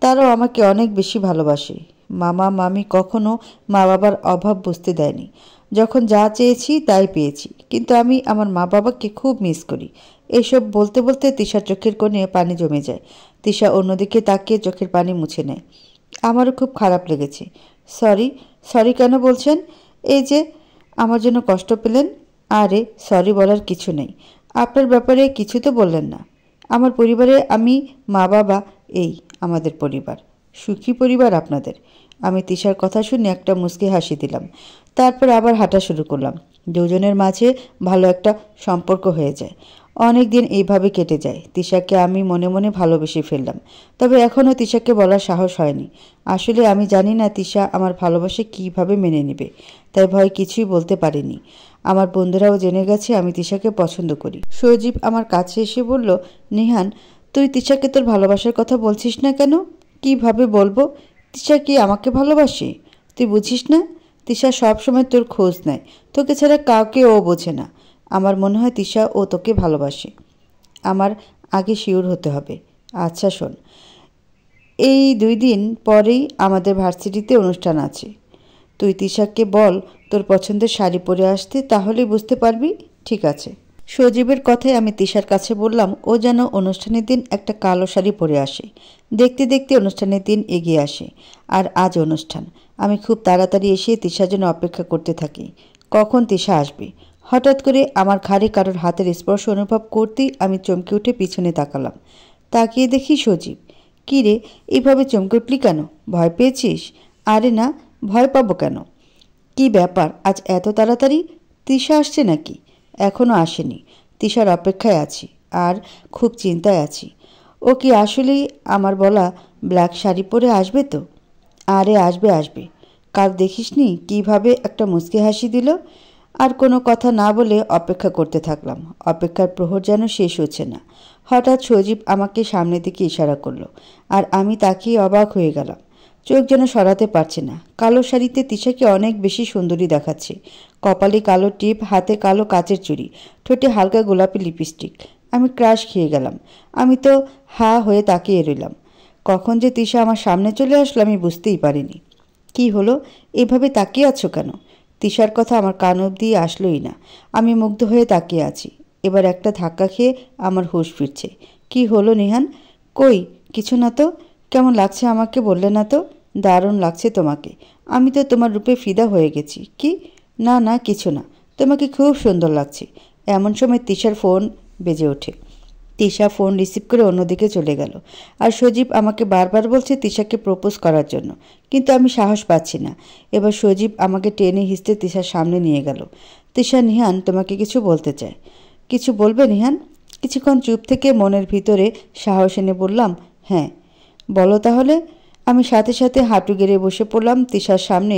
তারাও আমাকে অনেক বেশি ভালোবাসে। মামা মামি কখনো মা বাবার অভাব বুঝতে দেয়নি। যখন যা চেয়েছি তাই পেয়েছি, কিন্তু আমি আমার মা বাবাকে খুব মিস করি। এইসব বলতে বলতে তিশার চোখের কোণে পানি জমে যায়। তিশা অন্যদিকে তাকিয়ে চোখের পানি মুছে নেয়। আমারও খুব খারাপ লেগেছে। সরি। সরি কেন বলছেন? এই যে আমার জন্য কষ্ট পেলেন। আরে সরি বলার কিছু নেই। আপনার ব্যাপারে কিছু তো বললেন না। আমার পরিবারে আমি, মা বাবা, এই আমাদের পরিবার। সুখী পরিবার আপনাদের। আমি তিশার কথা শুনে একটা মুচকি হাসি দিলাম। তারপর আবার হাঁটা শুরু করলাম। দুজনের মাঝে ভালো একটা সম্পর্ক হয়ে যায়। অনেক দিন এইভাবে কেটে যায়। তিশাকে আমি মনে মনে ভালোবেসে ফেললাম, তবে এখনও তিশাকে বলার সাহস হয়নি। আসলে আমি জানি না তিশা আমার ভালোবাসা কীভাবে মেনে নেবে, তাই ভয় কিছুই বলতে পারিনি। আমার বন্ধুরাও জেনে গেছে আমি তিশাকে পছন্দ করি। সজীব আমার কাছে এসে বলল, নিহান, তুই তিশাকে তোর ভালোবাসার কথা বলছিস না কেন? কিভাবে বলবো? তিশা কি আমাকে ভালোবাসে? তুই বুঝিস না? তিশা সবসময় তোর খোঁজ নেয়, তোকে ছাড়া কাউকে ও বোঝে না। আমার মনে হয় তিশা ও তোকে ভালোবাসে। আমার আগে শিওর হতে হবে। আচ্ছা শোন, এই 2 দিন পরেই আমাদের ভার্সিটিতে অনুষ্ঠান আছে। তুই তিশাকে বল তোর পছন্দের শাড়ি পরে আসতে, তাহলেই বুঝতে পারবি। ঠিক আছে। সজীবের কথায় আমি তিশার কাছে বললাম ও যেন অনুষ্ঠানের দিন একটা কালো শাড়ি পরে আসে। দেখতে দেখতে অনুষ্ঠানের দিন এগিয়ে আসে, আর আজ অনুষ্ঠান। আমি খুব তাড়াতাড়ি এসে তিশার জন্য অপেক্ষা করতে থাকি, কখন তিশা আসবে। হঠাৎ করে আমার ঘাড়ে কারোর হাতের স্পর্শ অনুভব করতেই আমি চমকে উঠে পিছনে তাকালাম। তাকিয়ে দেখি সজীব। কী রে, এইভাবে চমকে উঠলি কেন? ভয় পেয়েছিস? আরে না, ভয় পাবো কেন? কি ব্যাপার, আজ এত তাড়াতাড়ি? তিশা আসছে নাকি? এখনও আসেনি। তিশার অপেক্ষায় আছি, আর খুব চিন্তায় আছি। ও কি আসলেই আমার বলা ব্ল্যাক শাড়ি পরে আসবে তো? আরে আসবে আসবে। কাল দেখিসনি কিভাবে একটা মুচকি হাসি দিল। আর কোনো কথা না বলে অপেক্ষা করতে থাকলাম। অপেক্ষার প্রহর যেন শেষ হচ্ছে না। হঠাৎ সজীব আমাকে সামনের দিকে ইশারা করলো, আর আমি তাকিয়ে অবাক হয়ে গেলাম। চোখ যেন সরাতে পারছে না। কালো শাড়িতে তিশাকে অনেক বেশি সুন্দরী দেখাচ্ছে। কপালে কালো টিপ, হাতে কালো কাচের চুড়ি, ঠোঁটে হালকা গোলাপি লিপস্টিক। আমি ক্রাশ খেয়ে গেলাম। আমি তো হা হয়ে তাকিয়ে রইলাম। কখন যে তিশা আমার সামনে চলে আসলো আমি বুঝতেই পারিনি। কি হলো, এভাবে তাকিয়ে আছো কেন? তিশার কথা আমার কান অবধি আসলোই না। আমি মুগ্ধ হয়ে তাকিয়ে আছি। এবার একটা ধাক্কা খেয়ে আমার হুঁশ ফিরছে। কি হলো নিহান? কই, কিছু না তো। কেমন লাগছে আমাকে বললে না তো? দারুণ লাগছে তোমাকে। আমি তো তোমার রূপে ফিদা হয়ে গেছি। কি? না না, কিছু না। তোমাকে খুব সুন্দর লাগছে। এমন সময় তিশার ফোন বেজে ওঠে। তিশা ফোন রিসিভ করে অন্যদিকে চলে গেল। আর সজীব আমাকে বারবার বলছে তিশাকে প্রপোজ করার জন্য, কিন্তু আমি সাহস পাচ্ছি না। এবার সজীব আমাকে টেনে হিঁচড়ে তিশার সামনে নিয়ে গেল। তিশা, নিহান তোমাকে কিছু বলতে চায়। কিছু বলবে নিহান? কিছুক্ষণ চুপ থেকে মনের ভিতরে সাহস এনে বললাম, হ্যাঁ বলো তাহলে। আমি সাথে সাথে হাঁটু গেড়ে বসে পড়লাম তিশার সামনে,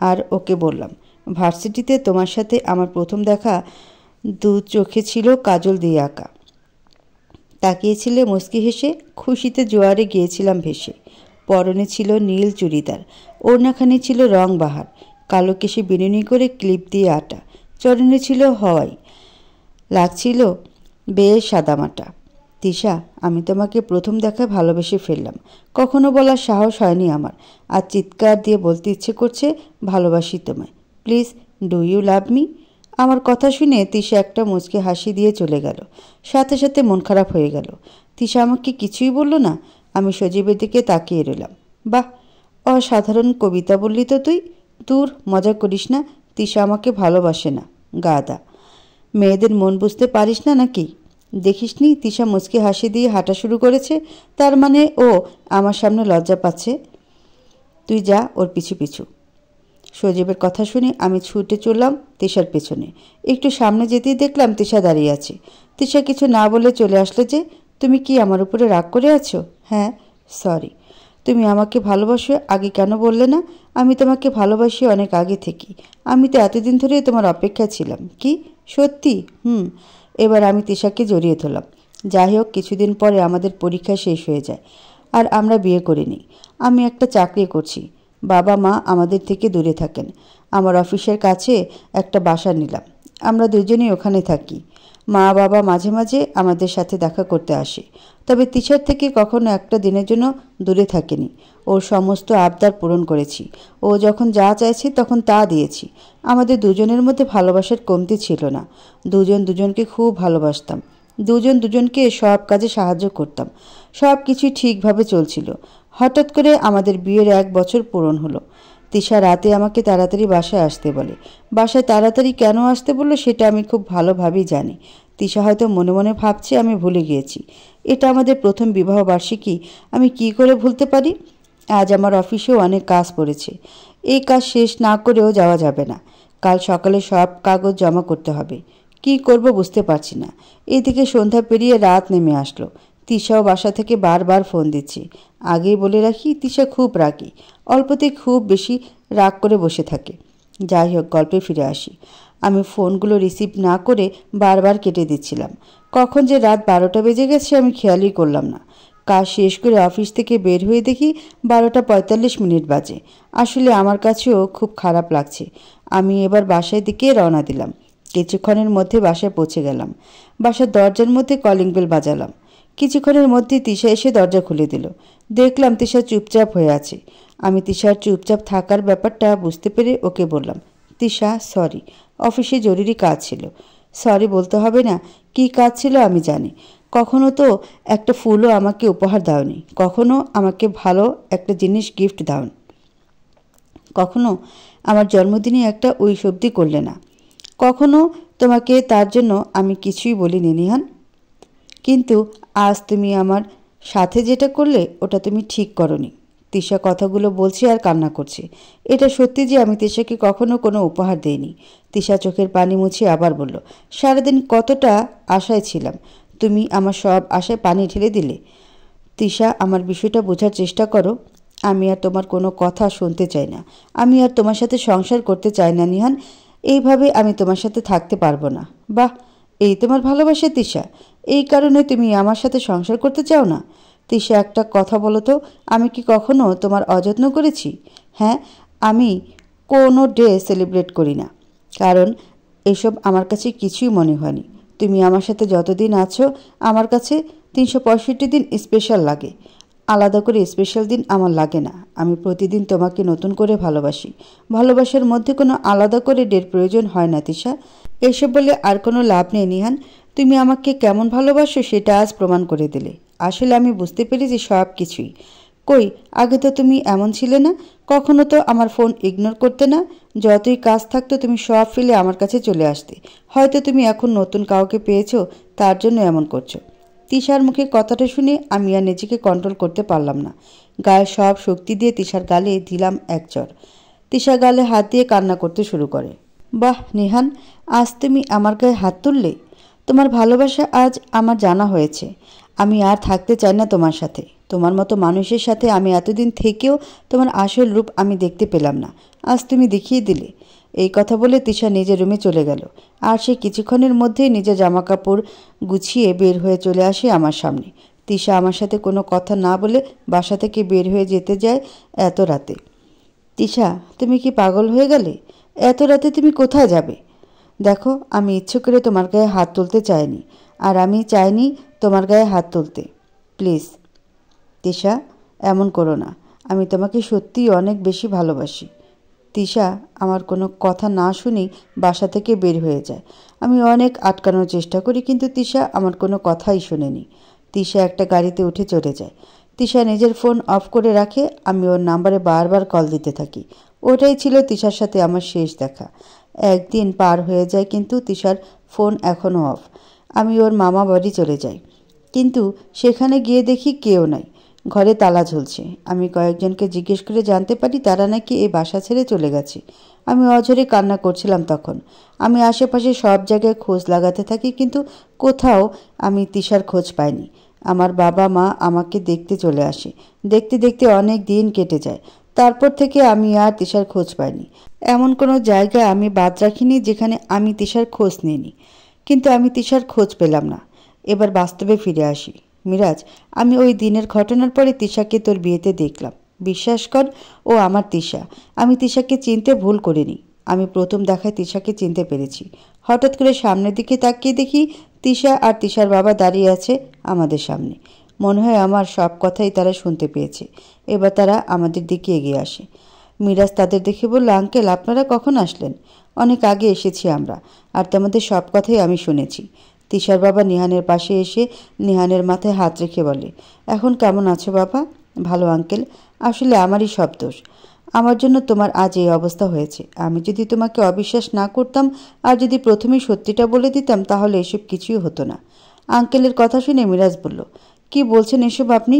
আর ওকে বললাম, ভার্সিটিতে তোমার সাথে আমার প্রথম দেখা। 2 চোখে ছিল কাজল দিয়ে আঁকা। তাকিয়েছিলে মুচকি হেসে, খুশিতে জোয়ারে গিয়েছিলাম ভেসে। পরনে ছিল নীল চুড়িদার, ওড়নাখানি ছিল রং বাহার, কালো কেশে বিনুনি করে ক্লিপ দিয়ে আটা, চরণে ছিল হওয়াই, লাগছিল বেশ সাদামাটা। তিশা, আমি তোমাকে প্রথম দেখায় ভালোবেসে ফেললাম। কখনো বলার সাহস হয়নি আমার, আর চিৎকার দিয়ে বলতে ইচ্ছে করছে, ভালোবাসি তোমায়। Please, do you love me? আমার কথা শুনে তিশা একটা মুচকে হাসি দিয়ে চলে গেল। সাথে সাথে মন খারাপ হয়ে গেল। তিশা আমাকে কিছুই বলল না। আমি সজীবের দিকে তাকিয়ে রইলাম। বাহ, অসাধারণ কবিতা বললি তো তুই। দূর, মজা করিস না। তিশা আমাকে ভালোবাসে না, গাদা। মেয়েদের মন বুঝতে পারিস না নাকি? দেখিসনি তিশা মুচকি হাসি দিয়ে হাঁটা শুরু করেছে। তার মানে ও আমার সামনে লজ্জা পাচ্ছে। তুই যা ওর পিছু পিছু। সজীবের কথা শুনে আমি ছুটে চললাম তিশার পেছনে। একটু সামনে যেতেই দেখলাম তিশা দাঁড়িয়ে আছে। তিশা কিছু না বলে চলে আসলে যে। তুমি কি আমার উপরে রাগ করে আছো? হ্যাঁ, সরি। তুমি আমাকে ভালোবাসো, আগে কেন বললে না? আমি তোমাকে ভালোবাসি অনেক আগে থেকে। আমি তো এতদিন ধরে তোমার অপেক্ষা ছিলাম। কি সত্যি? হুম। এবার আমি তিশাকে জড়িয়ে ধরলাম। যাই হোক, কিছুদিন পরে আমাদের পরীক্ষা শেষ হয়ে যায়, আর আমরা বিয়ে করে নিই। আমি একটা চাকরি করছি। বাবা মা আমাদের থেকে দূরে থাকেন। আমার অফিসের কাছে একটা বাসা নিলাম। আমরা দুজনেই ওখানে থাকি। মা বাবা মাঝে মাঝে আমাদের সাথে দেখা করতে আসে, তবে তিশার থেকে কখনো একটা দিনের জন্য দূরে থাকেনি। ওর সমস্ত আবদার পূরণ করেছি। ও যখন যা চাইছে তখন তা দিয়েছি। আমাদের দুজনের মধ্যে ভালোবাসার কমতি ছিল না। দুজন দুজনকে খুব ভালোবাসতাম। দুজন দুজনকে সব কাজে সাহায্য করতাম। সব কিছুই ঠিকভাবে চলছিল। হঠাৎ করে আমাদের বিয়ের 1 বছর পূরণ হলো। তিশা রাতে আমাকে তাড়াতাড়ি বাসায় আসতে বলে। বাসায় তাড়াতাড়ি কেন আসতে বললো সেটা আমি খুব ভালোভাবেই জানি। তিশা হয়তো মনে মনে ভাবছে আমি ভুলে গিয়েছি। এটা আমাদের প্রথম বিবাহ বার্ষিকী, আমি কি করে ভুলতে পারি? আজ আমার অফিসেও অনেক কাজ পড়েছে। এই কাজ শেষ না করেও যাওয়া যাবে না। কাল সকালে সব কাগজ জমা করতে হবে। কি করব বুঝতে পারছি না। এদিকে সন্ধ্যা পেরিয়ে রাত নেমে আসলো। তিশাও বাসা থেকে বারবার ফোন দিচ্ছে। আগেই বলে রাখি, তিশা খুব রাগী, অল্পতে খুব বেশি রাগ করে বসে থাকে। যাই হোক, গল্পে ফিরে আসি। আমি ফোনগুলো রিসিভ না করে বারবার কেটে দিচ্ছিলাম। কখন যে রাত 12টা বেজে গেছে আমি খেয়ালই করলাম না। কাজ শেষ করে অফিস থেকে বের হয়ে দেখি 12টা 45 বাজে। আসলে আমার কাছেও খুব খারাপ লাগছে। আমি এবার বাসায় দিকে রওনা দিলাম। কিছুক্ষণের মধ্যে বাসায় পৌঁছে গেলাম। বাসার দরজার মধ্যে কলিং বেল বাজালাম। কিছুক্ষণের মধ্যে তিশা এসে দরজা খুলে দিল। দেখলাম তিশা চুপচাপ হয়ে আছে। আমি তিশার চুপচাপ থাকার ব্যাপারটা বুঝতে পেরে ওকে বললাম, তিশা সরি, অফিসে জরুরি কাজ ছিল। সরি বলতে হবে না, কী কাজ ছিল আমি জানি। কখনো তো একটা ফুলও আমাকে উপহার দাওনি, কখনো আমাকে ভালো একটা জিনিস গিফট দাওনি, কখনো আমার জন্মদিনে একটা উইশ অবধি করলে না, কখনো তোমাকে তার জন্য আমি কিছুই বলিনি নিহান। কিন্তু আজ তুমি আমার সাথে যেটা করলে ওটা তুমি ঠিক করনি। তিশা কথাগুলো বলছে আর কান্না করছে। এটা সত্যি যে আমি তিশাকে কখনো কোনো উপহার দেইনি। তিশা চোখের পানি মুছে আবার বলল, সারাদিন কতটা আশায় ছিলাম, তুমি আমার সব আশায় পানি ঢেলে দিলে। তিশা, আমার বিষয়টা বোঝার চেষ্টা করো। আমি আর তোমার কোনো কথা শুনতে চাই না। আমি আর তোমার সাথে সংসার করতে চাই না নিহান। এইভাবে আমি তোমার সাথে থাকতে পারবো না। বাহ, এই তোমার ভালোবাসা তিশা? এই কারণে তুমি আমার সাথে সংসার করতে চাও না? তিশা, একটা কথা বলো তো, আমি কি কখনো তোমার অযত্ন করেছি? হ্যাঁ, আমি কোনো ডে সেলিব্রেট করি না, কারণ এসব আমার কাছে কিছুই মনে হয়নি। তুমি আমার সাথে যতদিন আছো আমার কাছে 365 দিন স্পেশাল লাগে। আলাদা করে স্পেশাল দিন আমার লাগে না। আমি প্রতিদিন তোমাকে নতুন করে ভালোবাসি। ভালোবাসার মধ্যে কোনো আলাদা করে ডের প্রয়োজন হয় না তিশা। এসব বলে আর কোনো লাভ নেই নিহান। তুমি আমাকে কেমন ভালোবাসো সেটা আজ প্রমাণ করে দিলে। আসলে আমি বুঝতে পেরেছি সব কিছুই। কই, আগে তো তুমি এমন ছিলে না। কখনো তো আমার ফোন ইগনোর করতে না। যতই কাজ থাকতো তুমি সব ফেলে আমার কাছে চলে আসতে। হয়তো তুমি এখন নতুন কাউকে পেয়েছো, তার জন্য এমন করছো। তিশার মুখে কথাটা শুনে আমি আর নিজেকে কন্ট্রোল করতে পারলাম না। গায়ে সব শক্তি দিয়ে তিশার গালে দিলাম এক চড়। তিশা গালে হাত দিয়ে কান্না করতে শুরু করে। বাহ নিহান, আজ তুমি আমার গায়ে হাত তুললে। তোমার ভালোবাসা আজ আমার জানা হয়েছে। আমি আর থাকতে চাই না তোমার সাথে। তোমার মতো মানুষের সাথে আমি এতদিন থেকেও তোমার আসল রূপ আমি দেখতে পেলাম না। আজ তুমি দেখিয়ে দিলে। এই কথা বলে তিশা নিজের রুমে চলে গেল। আর সে কিছুক্ষণের মধ্যেই নিজের জামাকাপড় গুছিয়ে বের হয়ে চলে আসে আমার সামনে। তিশা আমার সাথে কোনো কথা না বলে বাসা থেকে বের হয়ে যেতে যায় এত রাতে। তিশা, তুমি কি পাগল হয়ে গেলে? এত রাতে তুমি কোথায় যাবে? দেখো, আমি ইচ্ছে করে তোমার গায়ে হাত তুলতে চাইনি, আর আমি চাইনি তোমার গায়ে হাত তুলতে। প্লিজ তিশা, এমন করো না। আমি তোমাকে সত্যিই অনেক বেশি ভালোবাসি। তিশা আমার কোনো কথা না শুনেই বাসা থেকে বের হয়ে যায়। আমি অনেক আটকানোর চেষ্টা করি, কিন্তু তিশা আমার কোনো কথাই শোনেনি। তিশা একটা গাড়িতে উঠে চলে যায়। তিশা নিজের ফোন অফ করে রাখে। আমি ওর নাম্বারে বারবার কল দিতে থাকি। ওটাই ছিল তিশার সাথে আমার শেষ দেখা। একদিন পার হয়ে যায়, কিন্তু তিশার ফোন এখনও অফ। আমি ওর মামা বাড়ি চলে যাই, কিন্তু সেখানে গিয়ে দেখি কেউ নাই। ঘরে তালা ঝুলছে। আমি কয়েকজনকে জিজ্ঞেস করে জানতে পারি তারা নাকি এই বাসা ছেড়ে চলে গেছে। আমি অঝরে কান্না করছিলাম তখন। আমি আশেপাশে সব জায়গায় খোঁজ লাগাতে থাকি, কিন্তু কোথাও আমি তিশার খোঁজ পাইনি। আমার বাবা মা আমাকে দেখতে চলে আসে। দেখতে দেখতে অনেক দিন কেটে যায়। তারপর থেকে আমি আর তিশার খোঁজ পাইনি। এমন কোনো জায়গায় আমি বাদ রাখিনি যেখানে আমি তিশার খোঁজ নিইনি। কিন্তু আমি তিশার খোঁজ পেলাম না। এবার বাস্তবে ফিরে আসি। মিরাজ, আমি ওই দিনের ঘটনার পরে তিশাকে তোর বিয়েতে দেখলাম। বিশ্বাস কর, ও আমার তিশা। আমি তিশাকে চিনতে ভুল করিনি। আমি প্রথম দেখায় তিশাকে চিনতে পেরেছি। হঠাৎ করে সামনের দিকে তাকিয়ে দেখি তিশা আর তিশার বাবা দাঁড়িয়ে আছে আমাদের সামনে। মনে হয় আমার সব কথাই তারা শুনতে পেয়েছে। এবার তারা আমাদের দিকে এগিয়ে আসে। মিরাজ তাদের দেখে বলল, আঙ্কেল, আপনারা কখন আসলেন? অনেক আগে এসেছি আমরা, আর তোমাদের সব কথাই আমি শুনেছি। তিশার বাবা নিহানের পাশে এসে নিহানের মাথায় হাত রেখে বলে, এখন কেমন আছো বাবা? ভালো আঙ্কেল। আসলে আমারই সব দোষ। আমার জন্য তোমার আজ এই অবস্থা হয়েছে। আমি যদি তোমাকে অবিশ্বাস না করতাম আর যদি প্রথমেই সত্যিটা বলে দিতাম তাহলে এসব কিছুই হতো না। আঙ্কেলের কথা শুনে মিরাজ বলল, কি বলছেন এসব আপনি?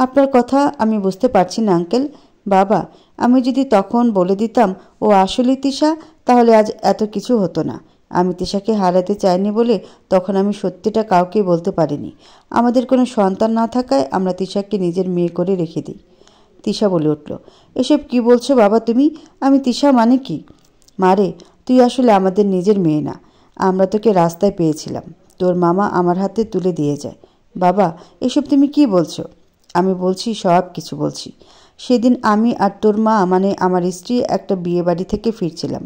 আপনার কথা আমি বুঝতে পারছি না আঙ্কেল। বাবা, আমি যদি তখন বলে দিতাম ও আসলে তিশা, তাহলে আজ এত কিছু হতো না। আমি তিশাকে হারাতে চাইনি বলে তখন আমি সত্যিটা কাউকে বলতে পারিনি। আমাদের কোনো সন্তান না থাকায় আমরা তিশাকে নিজের মেয়ে করে রেখে দিই। তিশা বলে উঠল, এসব কি বলছো বাবা তুমি? আমি তিশা মানে কি? মারে, তুই আসলে আমাদের নিজের মেয়ে না। আমরা তোকে রাস্তায় পেয়েছিলাম, তোর মামা আমার হাতে তুলে দিয়ে যায়। বাবা, এসব তুমি কি বলছো? আমি বলছি, সব কিছু বলছি। সেদিন আমি আর তোর মা মানে আমার স্ত্রী একটা বিয়ে বাড়ি থেকে ফিরছিলাম।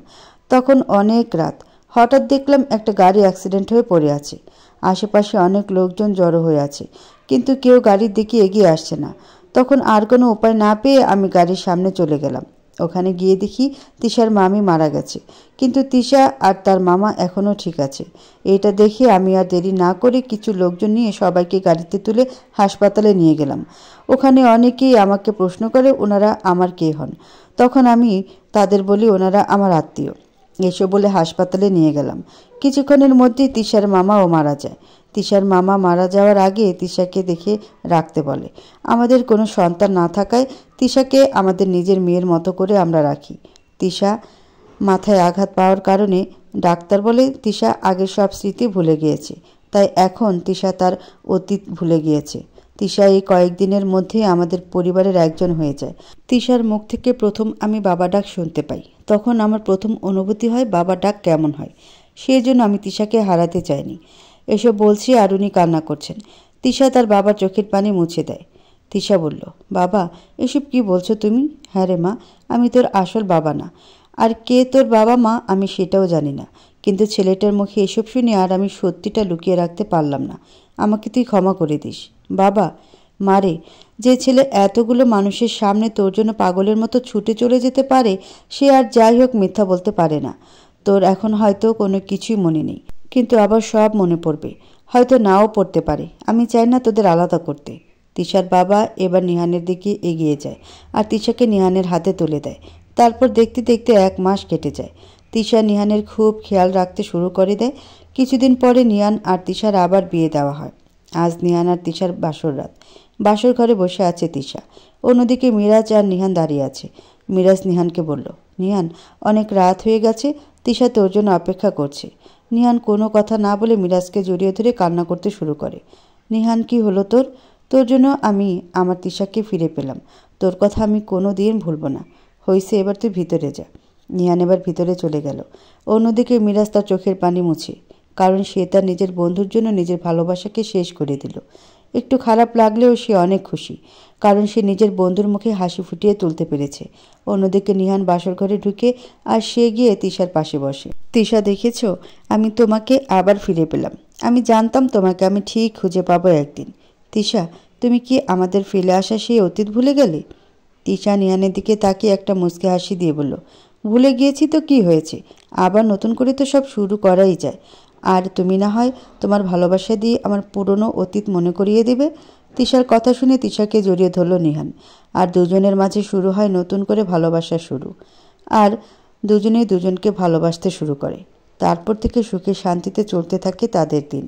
তখন অনেক রাত। হঠাৎ দেখলাম একটা গাড়ি অ্যাক্সিডেন্ট হয়ে পড়ে আছে। আশেপাশে অনেক লোকজন জড়ো হয়ে আছে, কিন্তু কেউ গাড়ির দিকে এগিয়ে আসছে না। তখন আর কোনো উপায় না পেয়ে আমি গাড়ির সামনে চলে গেলাম। ওখানে গিয়ে দেখি তিশার মামি মারা গেছে, কিন্তু তিশা আর তার মামা এখনও ঠিক আছে। এটা দেখে আমি আর দেরি না করে কিছু লোকজন নিয়ে সবাইকে গাড়িতে তুলে হাসপাতালে নিয়ে গেলাম। ওখানে অনেকেই আমাকে প্রশ্ন করে ওনারা আমার কে হন। তখন আমি তাদের বলি ওনারা আমার আত্মীয়। এসব বলে হাসপাতালে নিয়ে গেলাম। কিছুক্ষণের মধ্যেই তিশার মামাও মারা যায়। তিশার মামা মারা যাওয়ার আগে তিশাকে দেখে রাখতে বলে। আমাদের কোনো সন্তান না থাকায় তিশাকে আমাদের নিজের মেয়ের মতো করে আমরা রাখি। তিশা মাথায় আঘাত পাওয়ার কারণে ডাক্তার বলে তিশা আগের সব স্মৃতি ভুলে গিয়েছে, তাই এখন তিশা তার অতীত ভুলে গিয়েছে। তিশা এই কয়েকদিনের মধ্যে আমাদের পরিবারের একজন হয়ে যায়। তিশার মুখ থেকে প্রথম আমি বাবা ডাক শুনতে পাই, তখন আমার প্রথম অনুভূতি হয় বাবা ডাক কেমন হয়। সেই জন্য আমি তিশাকে হারাতে চাইনি। এসব বলছি আর উনি কান্না করছেন। তিশা তার বাবার চোখের পানি মুছে দেয়। তিশা বলল, বাবা, এসব কি বলছো তুমি? হ্যাঁ রে মা, আমি তোর আসল বাবা না। আর কে তোর বাবা মা আমি সেটাও জানি না, কিন্তু ছেলেটার মুখে এসব শুনে আর আমি সত্যিটা লুকিয়ে রাখতে পারলাম না। আমাকে তুই ক্ষমা করে দিস বাবা। মারে, যে ছেলে এতগুলো মানুষের সামনে তোর জন্য পাগলের মতো ছুটে চলে যেতে পারে, সে আর যাই হোক মিথ্যা বলতে পারে না। তোর এখন হয়তো কোনো কিছুই মনে নেই, কিন্তু আবার সব মনে পড়বে, হয়তো নাও পড়তে পারে। আমি চাই না তোদের আলাদা করতে। তিশার বাবা এবার নিহানের দিকে এগিয়ে যায় আর তিশাকে নিহানের হাতে তুলে দেয়। তারপর দেখতে দেখতে 1 মাস কেটে যায়। তিশা নিহানের খুব খেয়াল রাখতে শুরু করে দেয়। কিছুদিন পরে নিহান আর তিশার আবার বিয়ে দেওয়া হয়। আজ নিহান আর তিশার বাসর রাত। বাসর ঘরে বসে আছে তিশা, অন্যদিকে মিরাজ আর নিহান দাঁড়িয়ে আছে। মিরাজ নিহানকে বলল, নিহান, অনেক রাত হয়ে গেছে, তিশা তোর জন্য অপেক্ষা করছে। নিহান কোনো কথা না বলে মিরাজকে জড়িয়ে ধরে কান্না করতে শুরু করে। নিহান, কি হলো তোর? তোর জন্য আমি আমার তিশাকে ফিরে পেলাম। তোর কথা আমি কোনো দিন ভুলব না। হয়েছে, এবার তুই ভিতরে যা। নিহান এবার ভিতরে চলে গেল। অন্যদিকে মিরাজ তার চোখের পানি মুছে, কারণ সে তার নিজের বন্ধুর জন্য নিজের ভালোবাসাকে শেষ করে দিল। একটু খারাপ লাগলেও সে অনেক খুশি, কারণ সে নিজের বন্ধুর মুখে হাসি ফুটিয়ে তুলতে পেরেছে। অন্যদিকে নিহান বাসর ঘরে ঢুকে আর সে গিয়ে তিশার পাশে বসে। তিশা, দেখেছ, আমি তোমাকে আবার ফিরে পেলাম। আমি জানতাম তোমাকে আমি ঠিক খুঁজে পাবো একদিন। তিশা, তুমি কি আমাদের ফেলে আসা সেই অতীত ভুলে গেলে? তিশা নিহানের দিকে তাকিয়ে একটা মুচকি হাসি দিয়ে বলল, ভুলে গিয়েছি তো কি হয়েছে, আবার নতুন করে তো সব শুরু করাই যায়। আর তুমি না হয় তোমার ভালোবাসা দিয়ে আমার পুরনো অতীত মনে করিয়ে দেবে। তিশার কথা শুনে তিশাকে জড়িয়ে ধরল নিহান, আর দুজনের মাঝে শুরু হয় নতুন করে ভালোবাসা শুরু। আর দুজনেই দুজনকে ভালোবাসতে শুরু করে। তারপর থেকে সুখে শান্তিতে চলতে থাকে তাদের দিন।